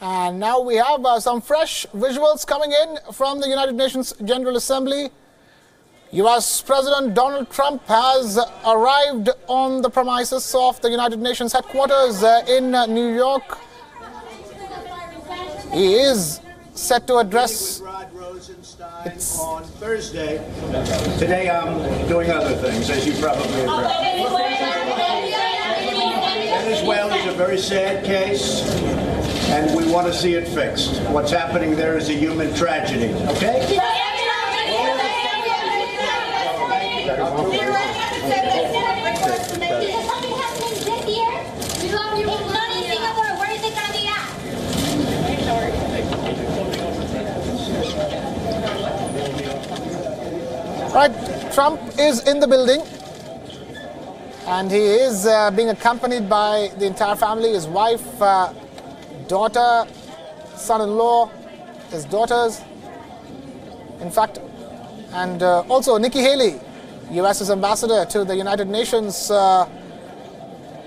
And now we have some fresh visuals coming in from the United Nations General Assembly. US President Donald Trump has arrived on the premises of the United Nations headquarters in New York. He is set to address on Thursday. Today I'm doing other things, as you probably have heard. Venezuela is a very sad case, and we want to see it fixed. What's happening there is a human tragedy, okay? Right, Trump is in the building, and he is being accompanied by the entire family, his wife, daughter, son-in-law, his daughters, in fact, and also Nikki Haley, US's ambassador to the United Nations.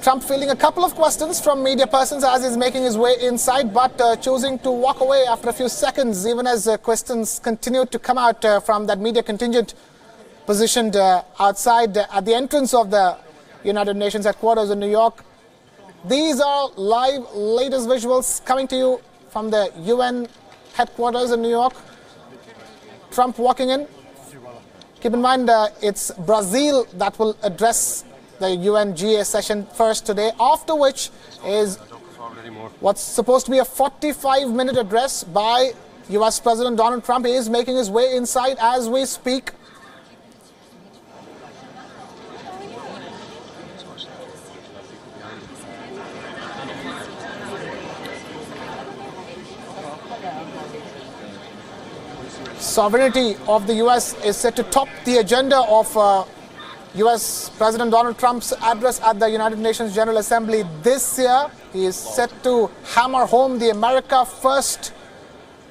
Trump fielding a couple of questions from media persons as he's making his way inside, but choosing to walk away after a few seconds, even as questions continue to come out from that media contingent positioned outside at the entrance of the United Nations headquarters in New York. These are live latest visuals coming to you from the UN headquarters in New York. Trump walking in. Keep in mind it's Brazil that will address the UNGA session first today, after which is what's supposed to be a 45-minute address by US President Donald Trump. He is making his way inside as we speak. Sovereignty of the US is set to top the agenda of US President Donald Trump's address at the United Nations General Assembly this year. He is set to hammer home the America First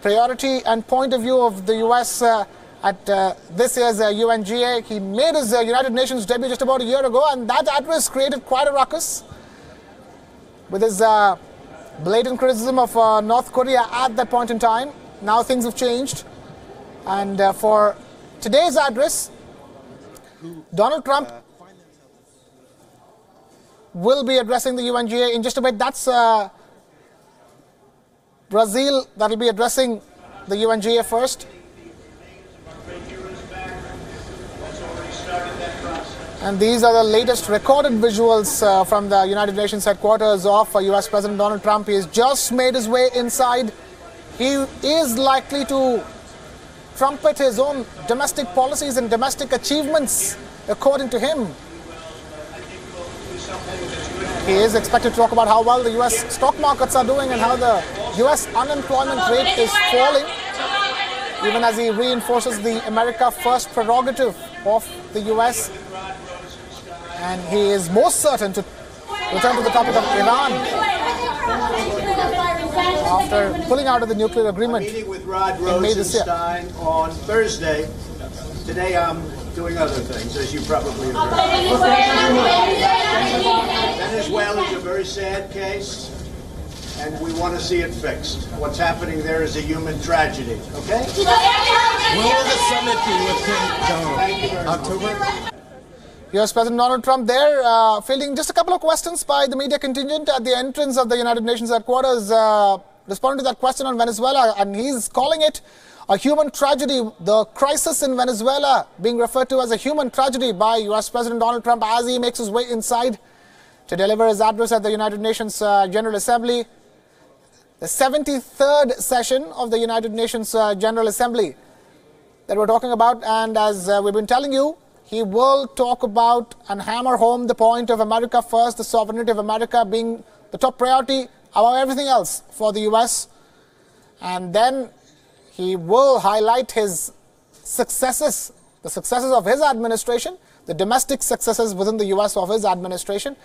priority and point of view of the US at this year's UNGA. He made his United Nations debut just about a year ago, and that address created quite a ruckus with his blatant criticism of North Korea at that point in time. Now things have changed. And for today's address, Donald Trump will be addressing the UNGA in just a bit. That's Brazil that will be addressing the UNGA first. And these are the latest recorded visuals from the United Nations headquarters of US President Donald Trump. He has just made his way inside. He is likely to trumpet his own domestic policies and domestic achievements, according to him. He is expected to talk about how well the US stock markets are doing and how the US unemployment rate is falling, even as he reinforces the America First prerogative of the US. And he is most certain to return to the topic of Iran after pulling out of the nuclear agreement meeting with Rod in May this year. On Thursday. Today I'm doing other things, as you probably have heard. Venezuela is a very sad case, and we want to see it fixed. What's happening there is a human tragedy, okay? When will the summit be with Kim October? US President Donald Trump there, fielding just a couple of questions by the media contingent at the entrance of the United Nations headquarters, responding to that question on Venezuela, and he's calling it a human tragedy. The crisis in Venezuela being referred to as a human tragedy by US President Donald Trump as he makes his way inside to deliver his address at the United Nations General Assembly, the 73rd session of the United Nations General Assembly that we're talking about. And as we've been telling you, he will talk about and hammer home the point of America First, the sovereignty of America being the top priority above everything else for the US. And then he will highlight his successes, the successes of his administration, the domestic successes within the US of his administration,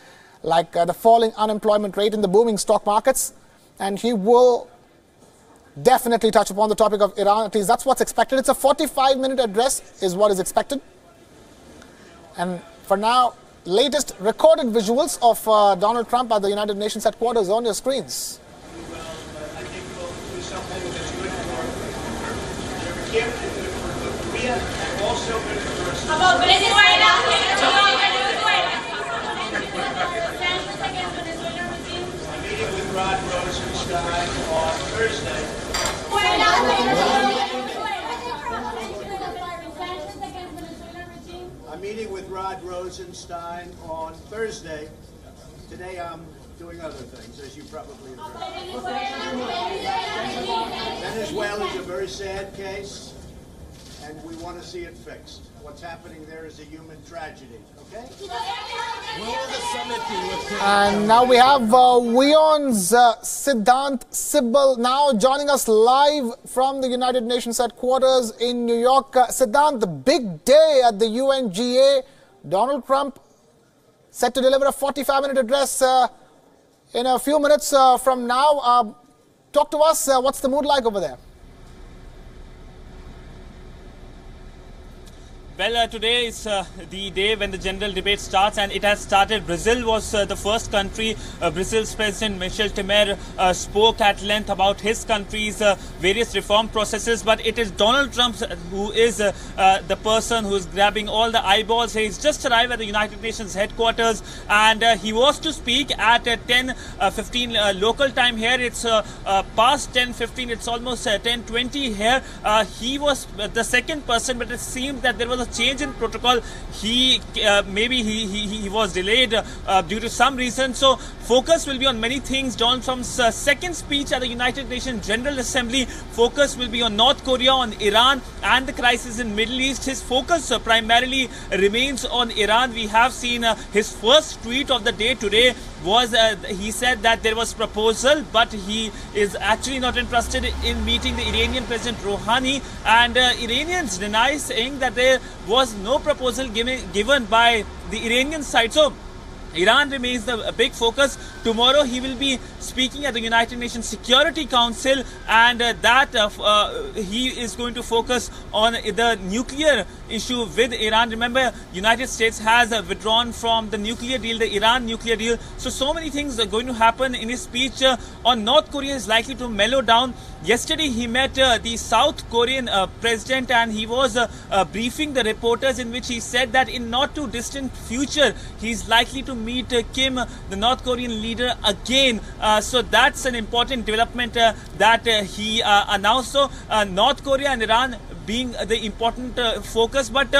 like the falling unemployment rate and the booming stock markets. And he will definitely touch upon the topic of Iran. At least that's what's expected. It's a 45-minute address is what is expected. And for now, latest recorded visuals of Donald Trump at the United Nations headquarters on your screens. and it's good for your gift and good for North Korea and also good for I'm meeting with Rod Rosenstein on Thursday. I'm meeting with Rod Rosenstein on Thursday. Today I'm doing other things, as you probably have heard. Venezuela is a very sad case, and we want to see it fixed. What's happening there is a human tragedy, okay? When will the summit be with Kim And now we have Wion's Siddhant Sibal now joining us live from the United Nations headquarters in New York. Siddhant, the big day at the UNGA. Donald Trump set to deliver a 45-minute address in a few minutes from now. Talk to us. What's the mood like over there? Well, today is the day when the general debate starts, and it has started. Brazil was the first country. Brazil's President Michel Temer spoke at length about his country's various reform processes, but it is Donald Trump who is the person who is grabbing all the eyeballs. He's just arrived at the United Nations headquarters, and he was to speak at 10:15 local time here. It's past 10:15. It's almost 10:20 here. He was the second person, but it seemed that there was a change in protocol. Maybe he was delayed due to some reason. So focus will be on many things. Donald Trump's second speech at the United Nations General Assembly, focus will be on North Korea, on Iran and the crisis in Middle East. His focus primarily remains on Iran. We have seen his first tweet of the day today was he said that there was proposal, but he is actually not interested in meeting the Iranian President Rouhani, and Iranians deny, saying that there was no proposal given by the Iranian side. So Iran remains the big focus. Tomorrow he will be speaking at the United Nations Security Council, and he is going to focus on the nuclear issue with Iran. Remember, United States has withdrawn from the nuclear deal, the Iran nuclear deal. So many things are going to happen in his speech. On North Korea is likely to mellow down. Yesterday he met the South Korean president, and he was briefing the reporters, in which he said that in not too distant future he's likely to meet Kim, the North Korean leader, again. So that's an important development that he announced. So North Korea and Iran being the important focus, but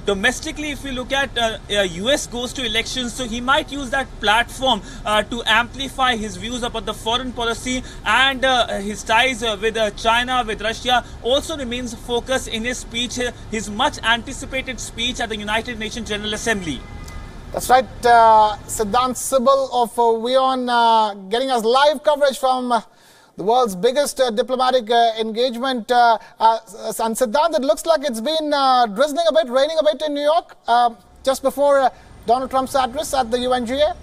domestically, if we look at US goes to elections, so he might use that platform to amplify his views about the foreign policy, and his ties with China, with Russia also remains focus in his speech, his much anticipated speech at the United Nations General Assembly. That's right. Siddhant Sibal of Wion getting us live coverage from the world's biggest diplomatic engagement. And Siddhant, it looks like it's been drizzling a bit, raining a bit in New York just before Donald Trump's address at the UNGA.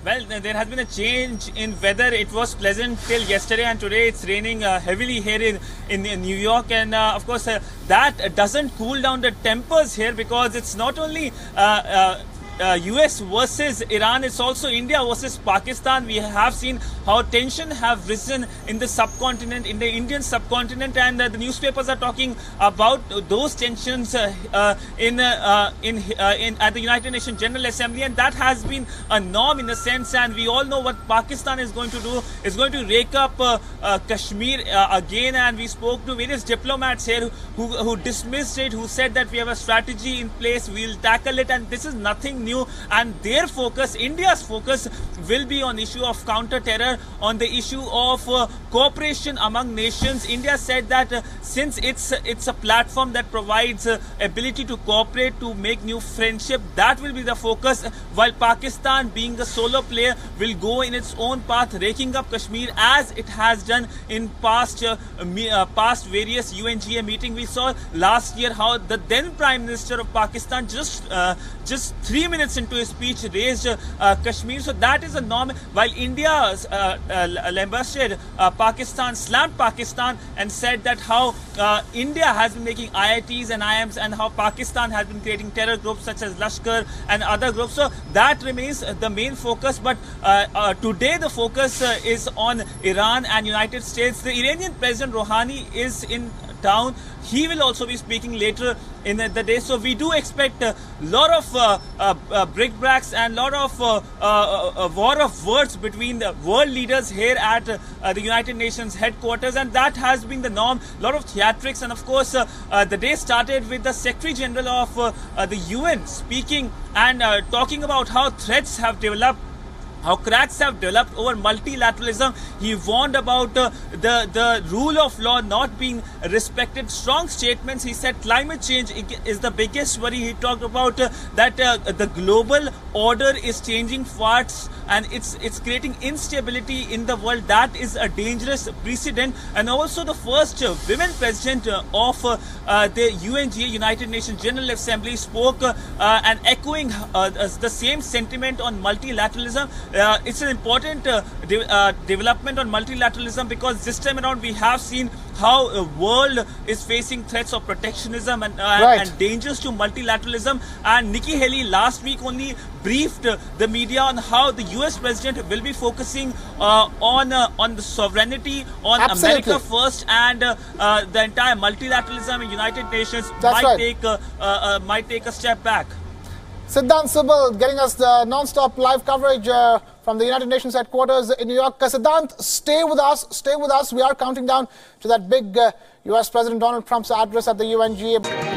Well, there has been a change in weather. It was pleasant till yesterday, and today it's raining heavily here in New York. And of course, that doesn't cool down the tempers here, because it's not only US versus Iran, it's also India versus Pakistan. We have seen how tension have risen in the subcontinent, in the Indian subcontinent, and the newspapers are talking about those tensions at the United Nations General Assembly, and that has been a norm in a sense. And we all know what Pakistan is going to do, is going to rake up Kashmir again. And we spoke to various diplomats here who dismissed it, who said that we have a strategy in place, we'll tackle it, and this is nothing new. And their focus, India's focus, will be on the issue of counter-terror, on the issue of cooperation among nations. India said that since it's a platform that provides ability to cooperate, to make new friendship, that will be the focus, while Pakistan, being the solo player, will go in its own path, raking up Kashmir as it has done in past various UNGA meetings. We saw last year how the then Prime Minister of Pakistan just 3 minutes minutes into his speech raised Kashmir. So that is a norm. While India's ambassador Pakistan slammed Pakistan and said that how India has been making IITs and IIMs and how Pakistan has been creating terror groups such as Lashkar and other groups. So that remains the main focus. But today the focus is on Iran and United States. The Iranian President Rouhani is in town. He will also be speaking later in the day. So we do expect a lot of brickbats and lot of war of words between the world leaders here at the United Nations headquarters, and that has been the norm. A lot of theatrics, and of course the day started with the Secretary General of the UN speaking and talking about how threats have developed, how cracks have developed over multilateralism. He warned about the rule of law not being respected. Strong statements. He said climate change is the biggest worry. He talked about that the global order is changing fast and it's creating instability in the world. That is a dangerous precedent. And also the first women president of the UNGA, United Nations General Assembly, spoke and echoing the same sentiment on multilateralism. It's an important development on multilateralism, because this time around we have seen how the world is facing threats of protectionism and dangers to multilateralism. And Nikki Haley last week only briefed the media on how the US president will be focusing on the sovereignty, on America first, and the entire multilateralism in United Nations might take a step back. Siddhant Subal getting us the non-stop live coverage from the United Nations headquarters in New York. Siddhant, stay with us. Stay with us. We are counting down to that big US President Donald Trump's address at the UNGA.